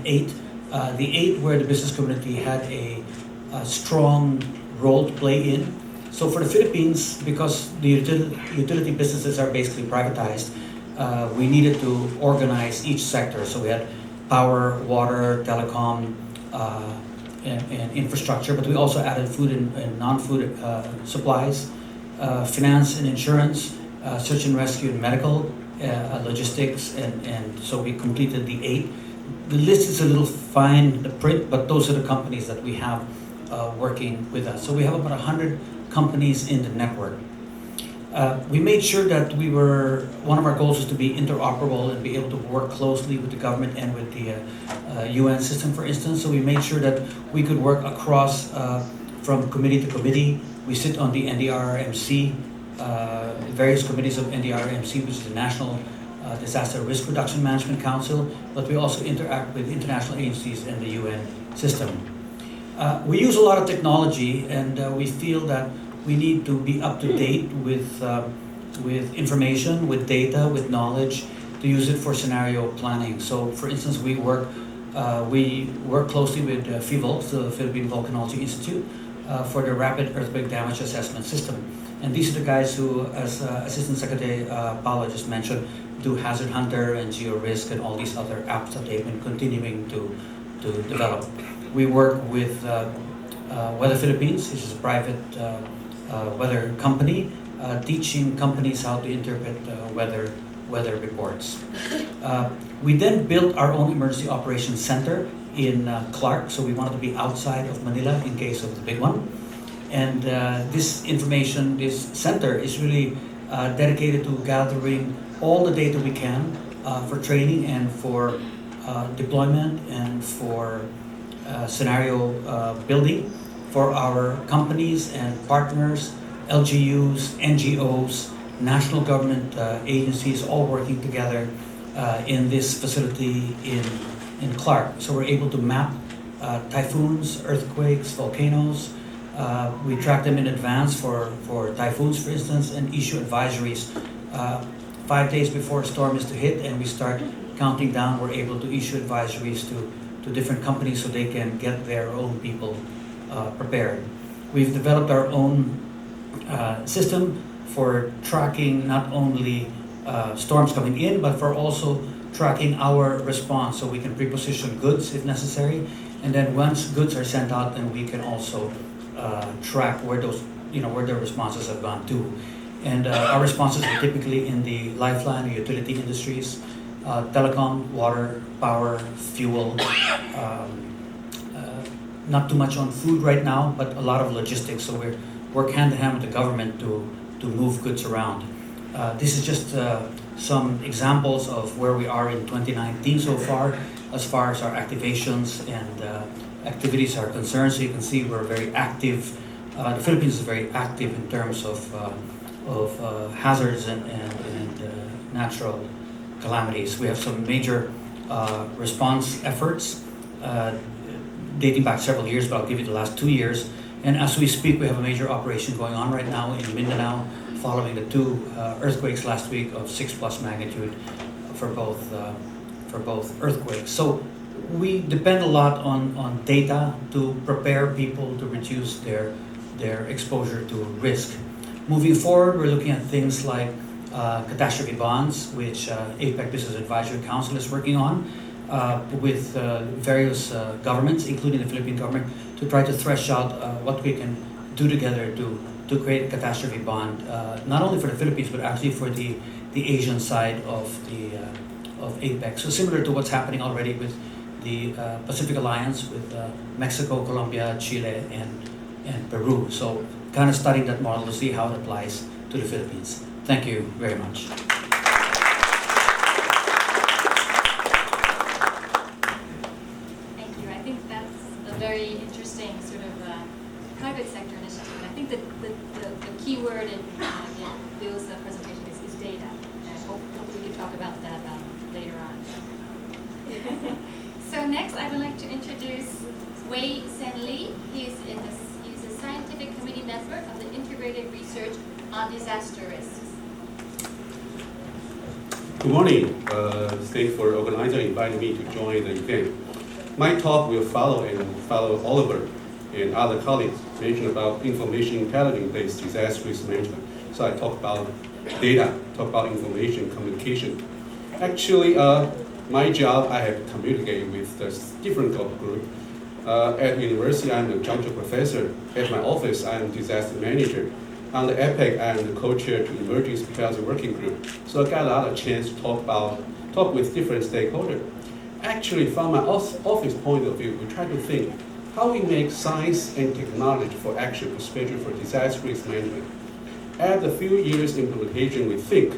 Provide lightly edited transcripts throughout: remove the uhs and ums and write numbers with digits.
eight. The eight where the business community had a strong role to play in. So for the Philippines, because the utility businesses are basically privatized, we needed to organize each sector. So we had power, water, telecom, and infrastructure, but we also added food and non-food supplies, finance and insurance, search and rescue and medical, logistics, and so we completed the eight. The list is a little fine, the print, but those are the companies that we have working with us. So we have about 100 companies in the network. We made sure that one of our goals was to be interoperable and be able to work closely with the government and with the UN system, for instance. So we made sure that we could work across from committee to committee. We sit on the NDRRMC, various committees of NDRRMC, which is the National Disaster Risk Reduction Management Council, but we also interact with international agencies and the UN system. We use a lot of technology, and we feel that we need to be up to date with information, with data, with knowledge, to use it for scenario planning. So, for instance, we work closely with FIVOLC, the Philippine Volcanology Institute, for the Rapid Earthquake Damage Assessment System. And these are the guys who, as Assistant Secretary Paolo just mentioned, do Hazard Hunter and GeoRisk and all these other apps that they've been continuing to develop. We work with Weather Philippines, which is a private weather company, teaching companies how to interpret weather reports. We then built our own emergency operations center in Clark, so we wanted to be outside of Manila in case of the big one. And this center is really dedicated to gathering all the data we can for training and for deployment and for scenario building for our companies and partners, LGUs, NGOs, national government agencies, all working together in this facility in Clark. So we're able to map typhoons, earthquakes, volcanoes. We track them in advance for typhoons, for instance, and issue advisories 5 days before a storm is to hit, and we start counting down. We're able to issue advisories to different companies so they can get their own people prepared. We've developed our own system for tracking not only storms coming in, but for also tracking our response, so we can pre-position goods if necessary. And then once goods are sent out, then we can also track where their responses have gone to. And our responses are typically in the lifeline or utility industries, telecom, water, power, fuel. Not too much on food right now, but a lot of logistics. So we work hand in hand with the government to move goods around. This is just some examples of where we are in 2019 so far as our activations and activities are concerned. So you can see we're very active. The Philippines is very active in terms of hazards and natural calamities. We have some major response efforts dating back several years, but I'll give you the last 2 years. And as we speak, we have a major operation going on right now in Mindanao, following the 2 earthquakes last week of 6+ magnitude for both earthquakes. So we depend a lot on data to prepare people to reduce their exposure to risk. Moving forward, we're looking at things like catastrophe bonds, which APEC Business Advisory Council is working on with various governments, including the Philippine government, to try to thresh out what we can do together to create a catastrophe bond, not only for the Philippines, but actually for the Asian side of APEC. So similar to what's happening already with the Pacific Alliance with Mexico, Colombia, Chile, and Peru. So kind of studying that model to see how it applies to the Philippines. Thank you very much. Thank you. I think that's a very interesting sort of private sector initiative. I think that the key word in Bill's presentation is data. And I hope we can talk about that later on. So next, I would like to introduce Wei Sen Lee. He's a scientific committee member of the Integrated Research on Disaster Risks. Good morning. Thanks for organizing inviting me to join the event. My talk will follow Oliver and other colleagues mentioned about information intelligence-based disaster risk management. So I talk about data, talk about information communication. Actually, my job, I have communicated with the different group. At university, I'm a adjunct professor. At my office, I'm disaster manager. On the EPIC, I'm the co-chair to Emergency Preparedness Working Group. So I got a lot of chance to talk with different stakeholders. Actually, from my office point of view, we try to think how we make science and technology for action, especially for disaster risk management. At the few years implementation, we think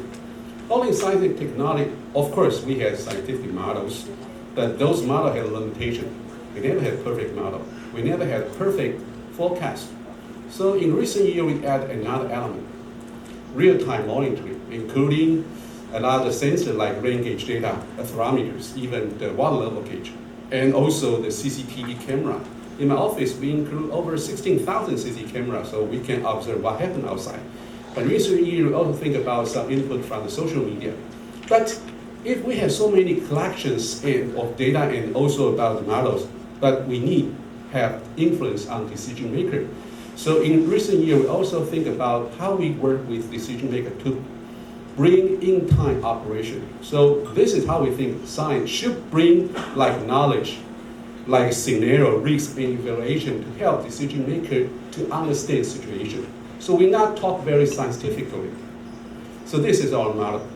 only science and technology, of course, we have scientific models, but those models have limitation. We never had a perfect model. We never had a perfect forecast. So in recent years, we add another element, real-time monitoring, including a lot of sensors like rain gauge data, thermometers, even the water level gauge, and also the CCTV camera. In my office, we include over 16,000 CCTV cameras, so we can observe what happened outside. But recent years, we also think about some input from the social media. But if we have so many collections of data and also about the models, but we need have influence on decision maker. So in recent years, we also think about how we work with decision maker to bring in-time operation. So this is how we think science should bring like knowledge, like scenario, risk, and evaluation to help decision maker to understand situation. So we not talk very scientifically. So this is our model.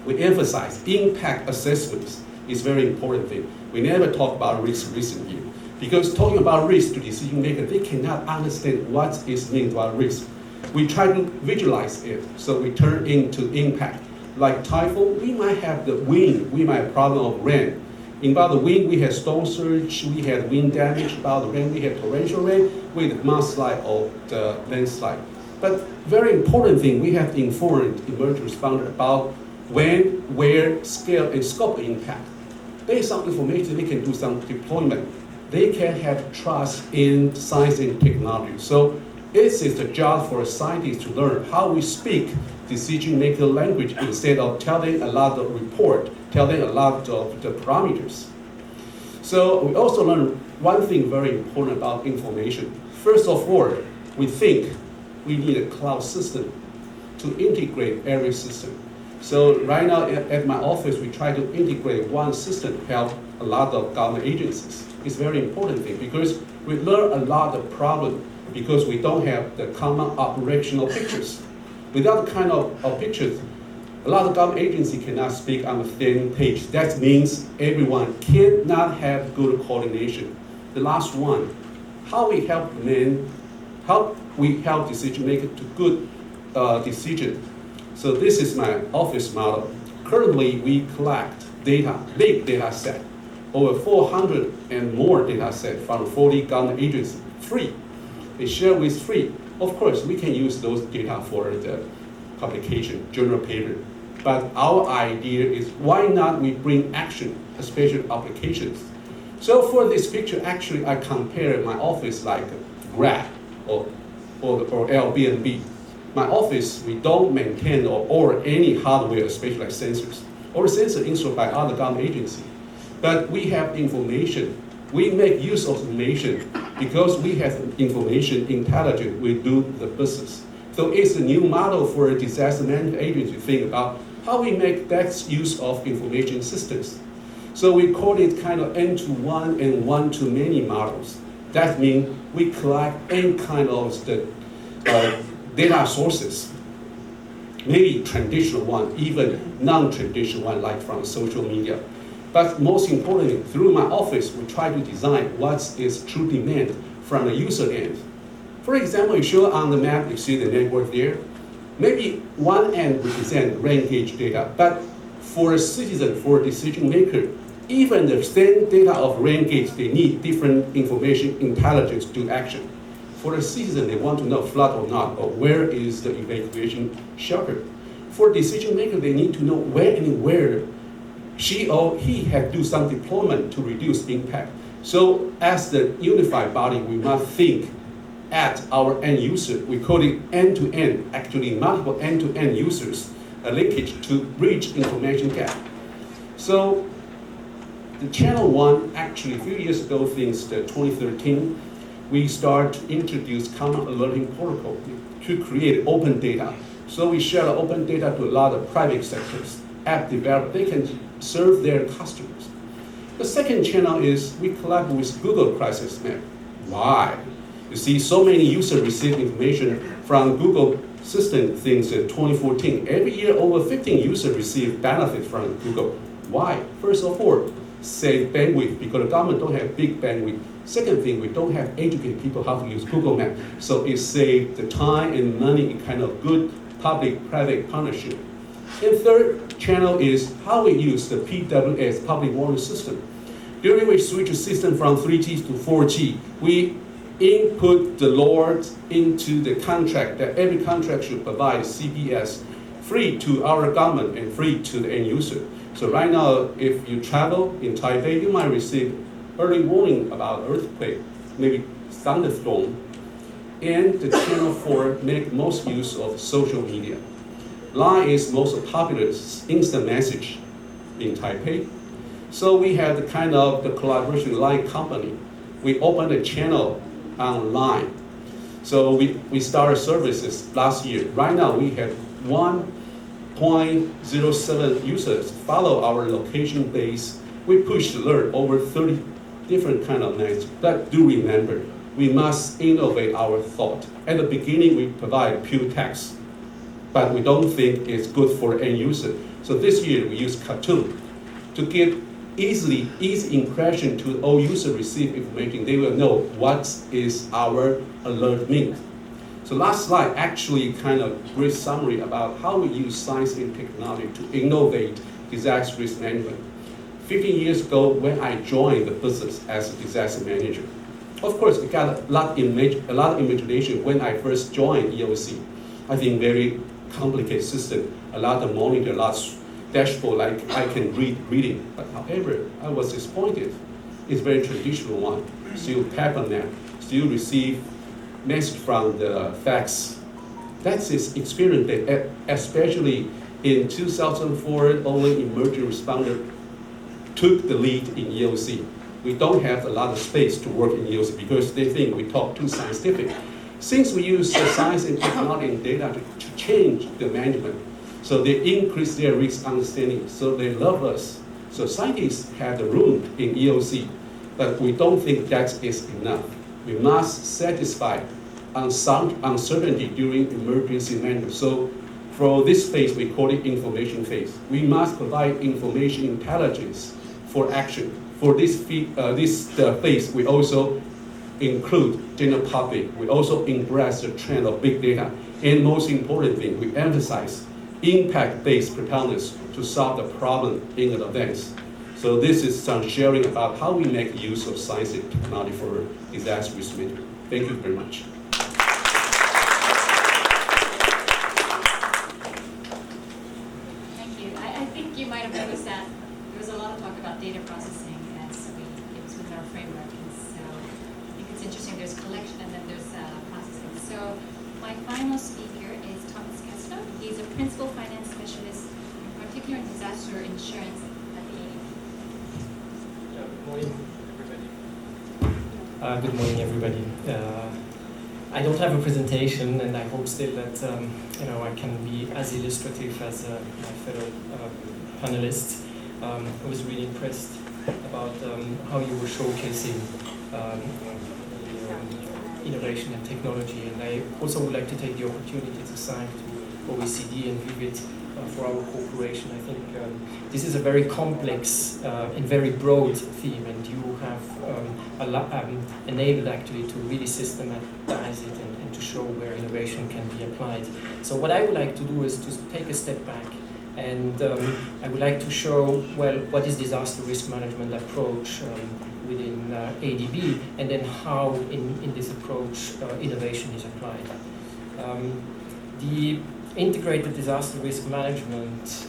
We emphasize impact assessments is very important thing. We never talk about risk recently because talking about risk to decision maker, they cannot understand what is meant by risk. We try to visualize it, so we turn into impact. Like typhoon, we might have the wind, we might have problem of rain. About the wind, we had storm surge, we had wind damage. About the rain, we had torrential rain with mudslide or the landslide. But very important thing, we have informed emergency responder about when, where, scale, and scope of impact. Based on information, they can do some deployment. They can have trust in science and technology. So this is the job for a scientist to learn how we speak decision-maker language instead of telling a lot of report, telling a lot of the parameters. So we also learn one thing very important about information. First of all, we think we need a cloud system to integrate every system. So right now at my office, we try to integrate one system to help a lot of government agencies. It's a very important thing because we learn a lot of problems because we don't have the common operational pictures. Without the kind of pictures, a lot of government agencies cannot speak on the same page. That means everyone cannot have good coordination. The last one, how we help decision makers to good decision. So this is my office model. Currently, we collect data, big data set, over 400 and more data set from 40 government agencies, free. They share with free. Of course, we can use those data for the publication, journal paper. But our idea is why not we bring action, especially applications. So for this picture, actually, I compare my office like Grab or Airbnb. My office, we don't maintain or any hardware, especially like sensors, or sensor installed by other government agencies. But we have information. We make use of information because we have information intelligence. We do the business. So it's a new model for a disaster management agency to think about how we make best use of information systems. So we call it kind of N-to-1 and one-to-many models. That means we collect any kind of the data sources, maybe traditional one, even non-traditional one, like from social media. But most importantly, through my office, we try to design what is true demand from the user end. For example, you show on the map, you see the network there. Maybe one end represents rain gauge data, but for a citizen, for a decision maker, even the same data of rain gauge, they need different information intelligence to action. For a citizen, they want to know flood or not, or where is the evacuation shelter. For decision maker, they need to know when and where she or he had to do some deployment to reduce impact. So as the unified body, we must think at our end user. We call it end-to-end, actually multiple end-to-end users, a linkage to bridge information gap. So The channel one, actually, a few years ago, since 2013, we start to introduce common alerting protocol to create open data. So we share open data to a lot of private sectors, app developers, they can serve their customers. The second channel is we collab with Google Crisis Map. Why? You see, so many users receive information from Google system since 2014. Every year, over 15 users receive benefit from Google. Why? First of all, save bandwidth, because the government don't have big bandwidth. Second thing, we don't have educated people how to use Google Maps. So it saves the time and money in kind of good public-private partnership. And third channel is how we use the PWS, public warning system. During we switch the system from 3G to 4G, we input the law into the contract that every contract should provide CPS free to our government and free to the end user. So right now, if you travel in Taipei, you might receive early warning about earthquake, maybe thunderstorm. And the channel 4 make most use of social media. Line is most popular instant message in Taipei. So we have the kind of the collaboration Line company. We opened a channel online. So we started services last year. Right now we have 1.07 users follow our location base. We push alert over 30 different kind of messages. But do remember, we must innovate our thought. At the beginning, we provide pure text, but we don't think it's good for end user. So this year, we use cartoon to give easy impression to all users receive information. They will know what is our alert means. So last slide actually kind of great summary about how we use science and technology to innovate disaster risk management. 15 years ago, when I joined the business as a disaster manager, of course, it got a lot of imagination when I first joined EOC. I think very complicated system, a lot of monitor, a lot of dashboard, like I can reading. But however, I was disappointed. It's very traditional one. Still paper map, still receive message from the fax. That's his experience, that especially in 2004, only emergency responder took the lead in EOC. We don't have a lot of space to work in EOC because they think we talk too scientific. Since we use the science and technology and data to change the management, so they increase their risk understanding, so they love us. So scientists have the room in EOC, but we don't think that is enough. We must satisfy uncertainty during emergency management. So for this phase, we call it information phase. We must provide information intelligence for action. For this phase, we also include general public. We also embrace the trend of big data. And most important thing, we emphasize impact-based preparedness to solve the problem in advance. So this is some sharing about how we make use of science and technology for disaster risk management. Thank you very much. Thank you. I think you might have noticed that there was a lot of talk about data processing as it was within our framework. And so I think it's interesting. There's collection and then there's processing. So my final speaker is Thomas Kessler. He's a principal finance specialist, in particular in disaster insurance at the ADB. Good morning, everybody. Good morning, everybody. I don't have a presentation, and I hope still that I can be as illustrative as my fellow panelists. I was really impressed about how you were showcasing innovation and technology, and I also would like to take the opportunity to thank to OECD and Vivid for our cooperation. I think this is a very complex and very broad theme, and you have enabled actually to really systematize it and to show where innovation can be applied. So what I would like to do is to take a step back, and I would like to show, well, what is disaster risk management approach within ADB, and then how in this approach innovation is applied. The integrated disaster risk management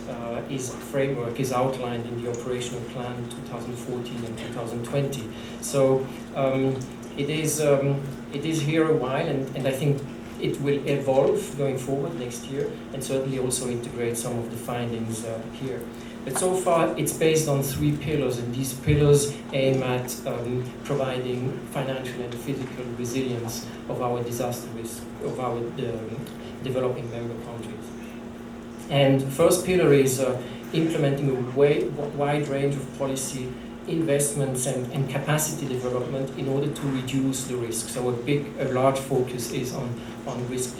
framework is outlined in the operational plan 2014 and 2020. So it is here a while, and I think it will evolve going forward next year, and certainly also integrate some of the findings here. But so far, it's based on 3 pillars, and these pillars aim at providing financial and physical resilience of our disaster risk, of our developing member countries. And the first pillar is implementing a wide range of policy investments and capacity development in order to reduce the risk. So a large focus is on risk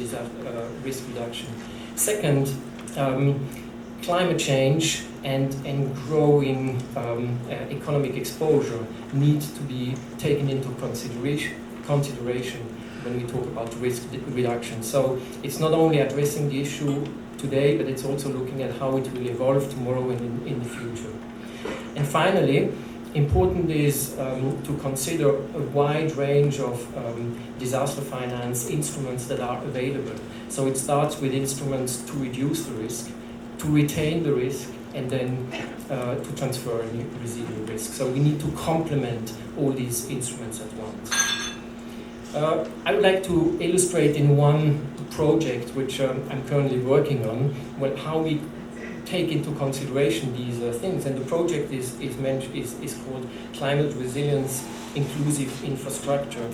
reduction. Second, climate change and growing economic exposure need to be taken into consideration when we talk about risk reduction. So it's not only addressing the issue today, but it's also looking at how it will evolve tomorrow and in the future. And finally, important is to consider a wide range of disaster finance instruments that are available. So it starts with instruments to reduce the risk, to retain the risk, and then to transfer any residual risk. So we need to complement all these instruments at once. I would like to illustrate in one project which I'm currently working on, how we take into consideration these things. And the project is called Climate Resilience Inclusive Infrastructure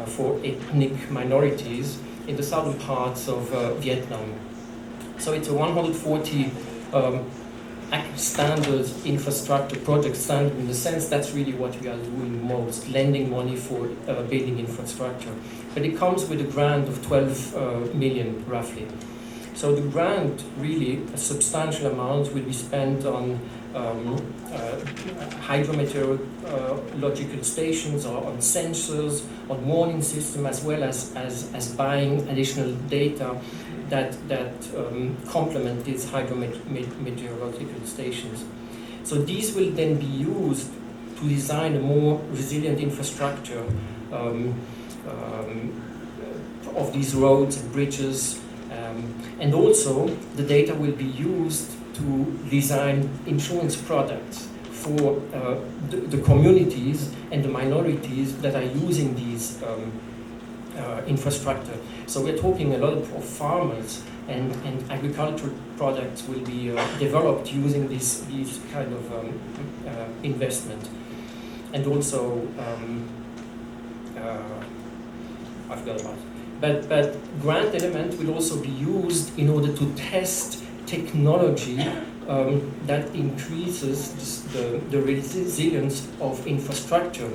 for Ethnic Minorities in the southern parts of Vietnam. So it's a 140 standard infrastructure project, standard in the sense that's really what we are doing most, lending money for building infrastructure. But it comes with a grant of 12 million roughly. So the grant, really, a substantial amount will be spent on hydrometeorological stations or on sensors, on warning system, as well as buying additional data that complement these hydrometeorological stations. So these will then be used to design a more resilient infrastructure of these roads and bridges. And also, the data will be used to design insurance products for the communities and the minorities that are using these infrastructure. So we're talking a lot of farmers, and agricultural products will be developed using these kind of investment. And also, I forgot about it. But grant element will also be used in order to test technology that increases the resilience of infrastructure.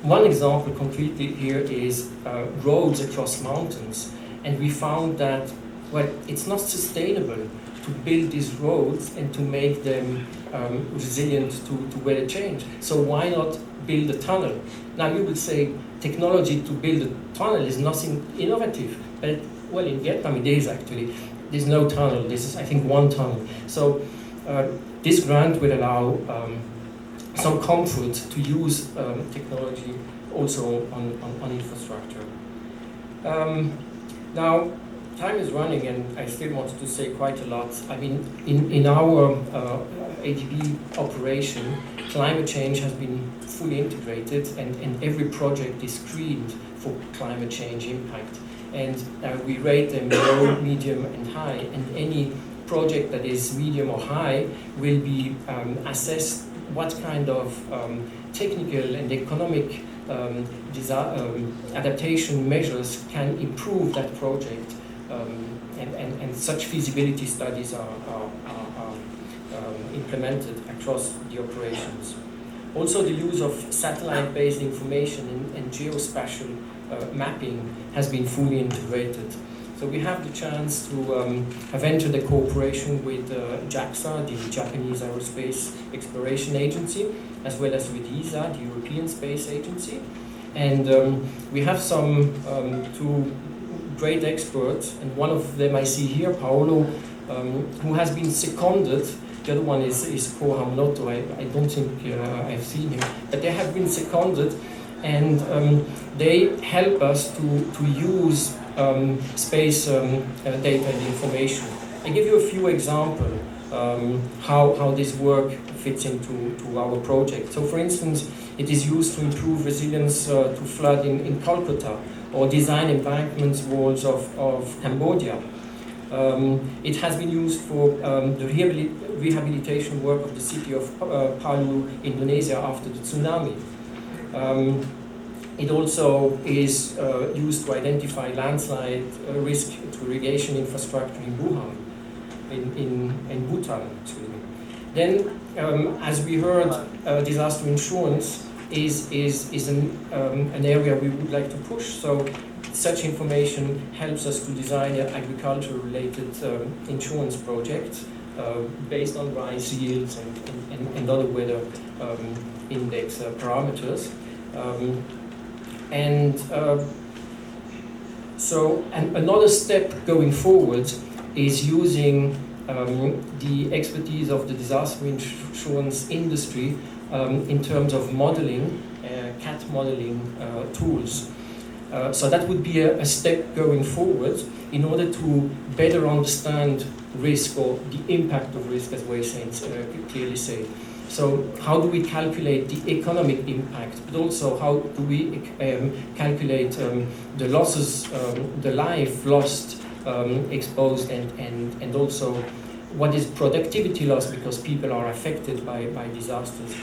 One example concretely here is roads across mountains. And we found that, it's not sustainable to build these roads and to make them resilient to weather change. So why not build a tunnel? Now you would say technology to build a tunnel is nothing innovative, but in Vietnam it is actually. There's no tunnel. This is, I think, one tunnel. So this grant will allow some comfort to use technology also on infrastructure. Now, time is running, and I still wanted to say quite a lot. I mean, in our ADB operation, climate change has been fully integrated, and every project is screened for climate change impact. And we rate them low, medium, and high. And any project that is medium or high will be assessed what kind of technical and economic adaptation measures can improve that project. And such feasibility studies are implemented across the operations. Also, the use of satellite-based information and geospatial mapping has been fully integrated. So we have the chance to have entered a cooperation with JAXA, the Japanese Aerospace Exploration Agency, as well as with ESA, the European Space Agency. And we have some two great experts, and one of them I see here, Paolo, who has been seconded. The other one is Ko Hamnoto. I don't think I've seen him, but they have been seconded, and they help us to use space data and information. I give you a few examples how this work fits into our project. So, for instance, it is used to improve resilience to flood in Calcutta, or design embankments walls of Cambodia. It has been used for the rehabilitation work of the city of Palu, Indonesia, after the tsunami. It also is used to identify landslide risk to irrigation infrastructure in Bhutan. Excuse me. Then, as we heard, disaster insurance is an area we would like to push. So such information helps us to design agriculture-related insurance projects based on rice yields and other weather index parameters. So another step going forward is using the expertise of the disaster insurance industry in terms of modeling, CAT modeling tools. So that would be a step going forward in order to better understand risk, or the impact of risk, as Wei clearly said. So how do we calculate the economic impact, but also how do we calculate the losses, the life lost, exposed, and also what is productivity loss because people are affected by disasters.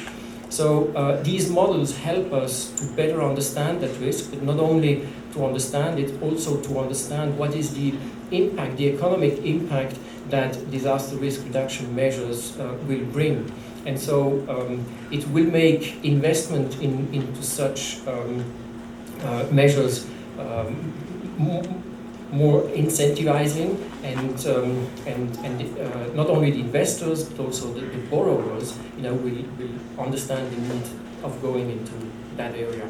So these models help us to better understand that risk, but not only to understand it, also to understand what is the impact, the economic impact that disaster risk reduction measures will bring. And so it will make investment into such measures more incentivizing, and not only the investors but also the borrowers, will understand the need of going into that area.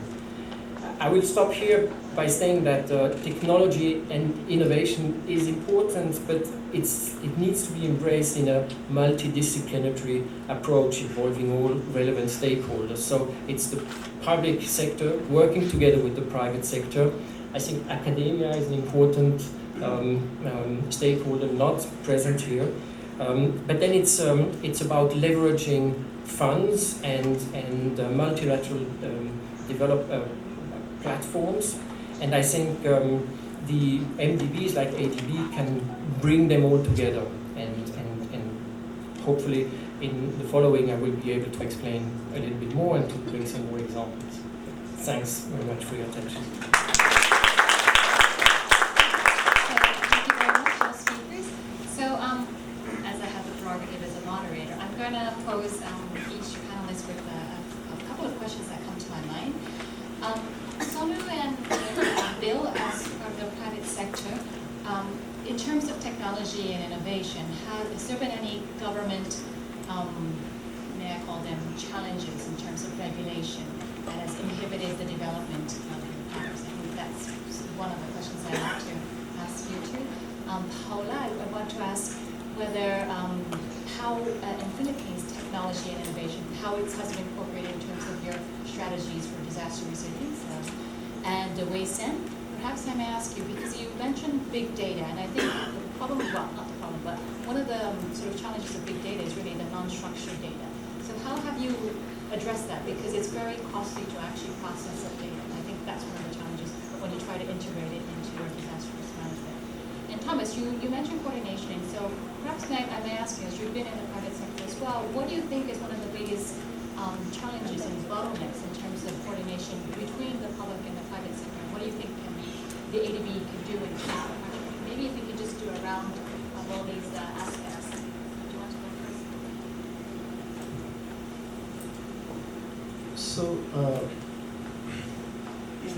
I will stop here by saying that technology and innovation is important, but it needs to be embraced in a multidisciplinary approach involving all relevant stakeholders. So it's the public sector working together with the private sector. I think academia is an important stakeholder not present here. But then it's about leveraging funds and multilateral platforms. And I think the MDBs like ADB can bring them all together. And hopefully in the following I will be able to explain a little bit more and to bring some more examples. Thanks very much for your attention. Pose each panelist with a couple of questions that come to my mind. Sonu and Bill, as part of the private sector, in terms of technology and innovation, has there been any government, may I call them, challenges in terms of regulation that has inhibited the development of your partners? I think that's one of the questions I'd like to ask you too. Paula, I want to ask whether how in Philippines technology and innovation, how it has been incorporated in terms of your strategies for disaster resilience. And Wei Sen, perhaps I may ask you, because you mentioned big data, and I think the problem, well, not the problem, but one of the sort of challenges of big data is really the non-structured data. So how have you addressed that? Because it's very costly to actually process that data. And I think that's one of the challenges when you try to integrate it into your disaster risk management. And Thomas, you mentioned coordination, so perhaps I may ask you, as you've been in the private sector as well, what do you think is one of the biggest challenges and bottlenecks in terms of coordination between the public and the private sector? What do you think the ADB can do in terms of maybe if we could just do a round of all these aspects. Do you want to go first?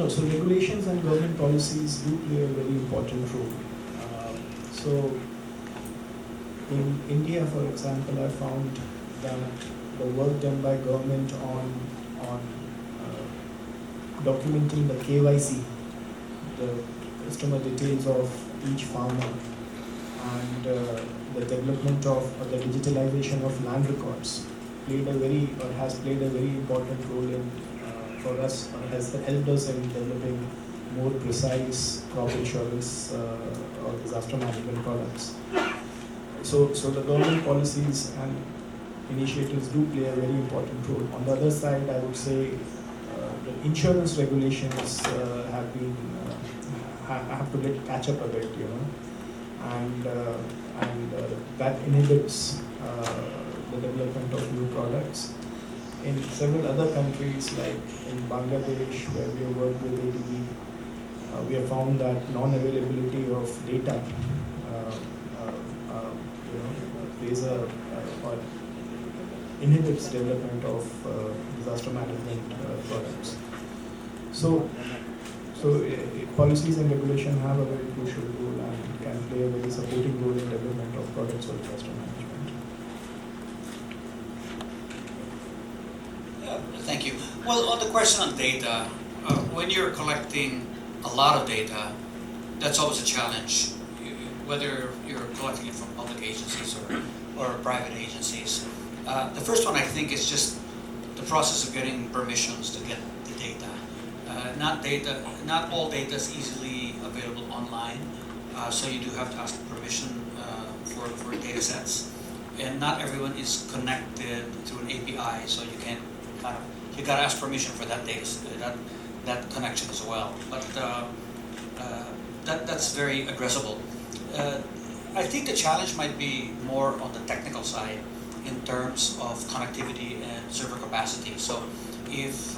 So regulations and government policies do play a very important role. So in India, for example, I found that the work done by government on documenting the KYC, the customer details of each farmer, and the development of the digitalization of land records has played a very important role in for us, has helped us in developing more precise crop insurance or disaster management products. So the government policies and initiatives do play a very important role. On the other side, I would say the insurance regulations have to catch up a bit, and that inhibits the development of new products. In several other countries, like in Bangladesh, where we have worked with ADB, we have found that non-availability of data plays or inhibits development of disaster management products. So policies and regulation have a very crucial role and can play a very supporting role in development of products for disaster management. Thank you. Well, on the question on data, when you're collecting a lot of data, that's always a challenge. Whether you're collecting it from public agencies or private agencies. The first one I think is just the process of getting permissions to get the data. Not all data is easily available online, so you do have to ask permission for data sets. And not everyone is connected through an API, so you can you gotta ask permission for that data that connection as well. But that's very aggressible. I think the challenge might be more on the technical side in terms of connectivity and server capacity. So if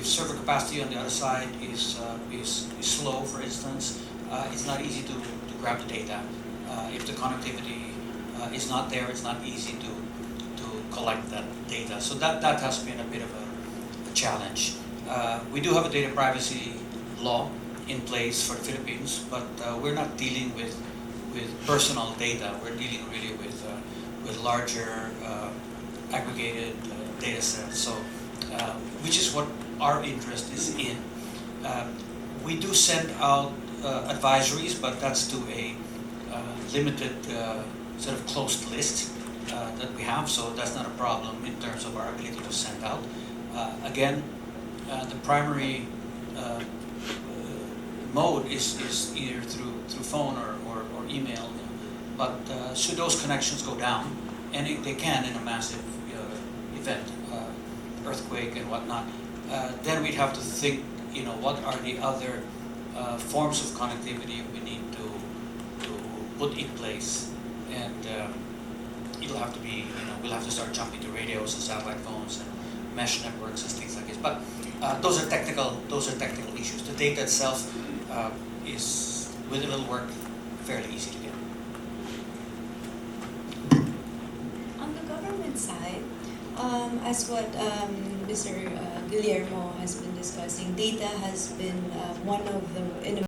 server capacity on the other side is slow, for instance, it's not easy to grab the data. If the connectivity is not there, it's not easy to collect that data. So that has been a bit of a challenge. We do have a data privacy law in place for the Philippines, but we're not dealing with personal data. We're dealing really with larger aggregated data sets. So, which is what our interest is in. We do send out advisories, but that's to a limited sort of closed list that we have. So that's not a problem in terms of our ability to send out. Again, the primary mode is either through phone or email, but should those connections go down, and they can in a massive event, earthquake and whatnot, then we'd have to think, what are the other forms of connectivity we need to put in place, and it'll have to be, we'll have to start jumping to radios and satellite phones and mesh networks and things like this. But those are technical issues. The data itself is, with a little work, fairly easy to get. On the government side, as what Mr. Guillermo has been discussing, data has been one of the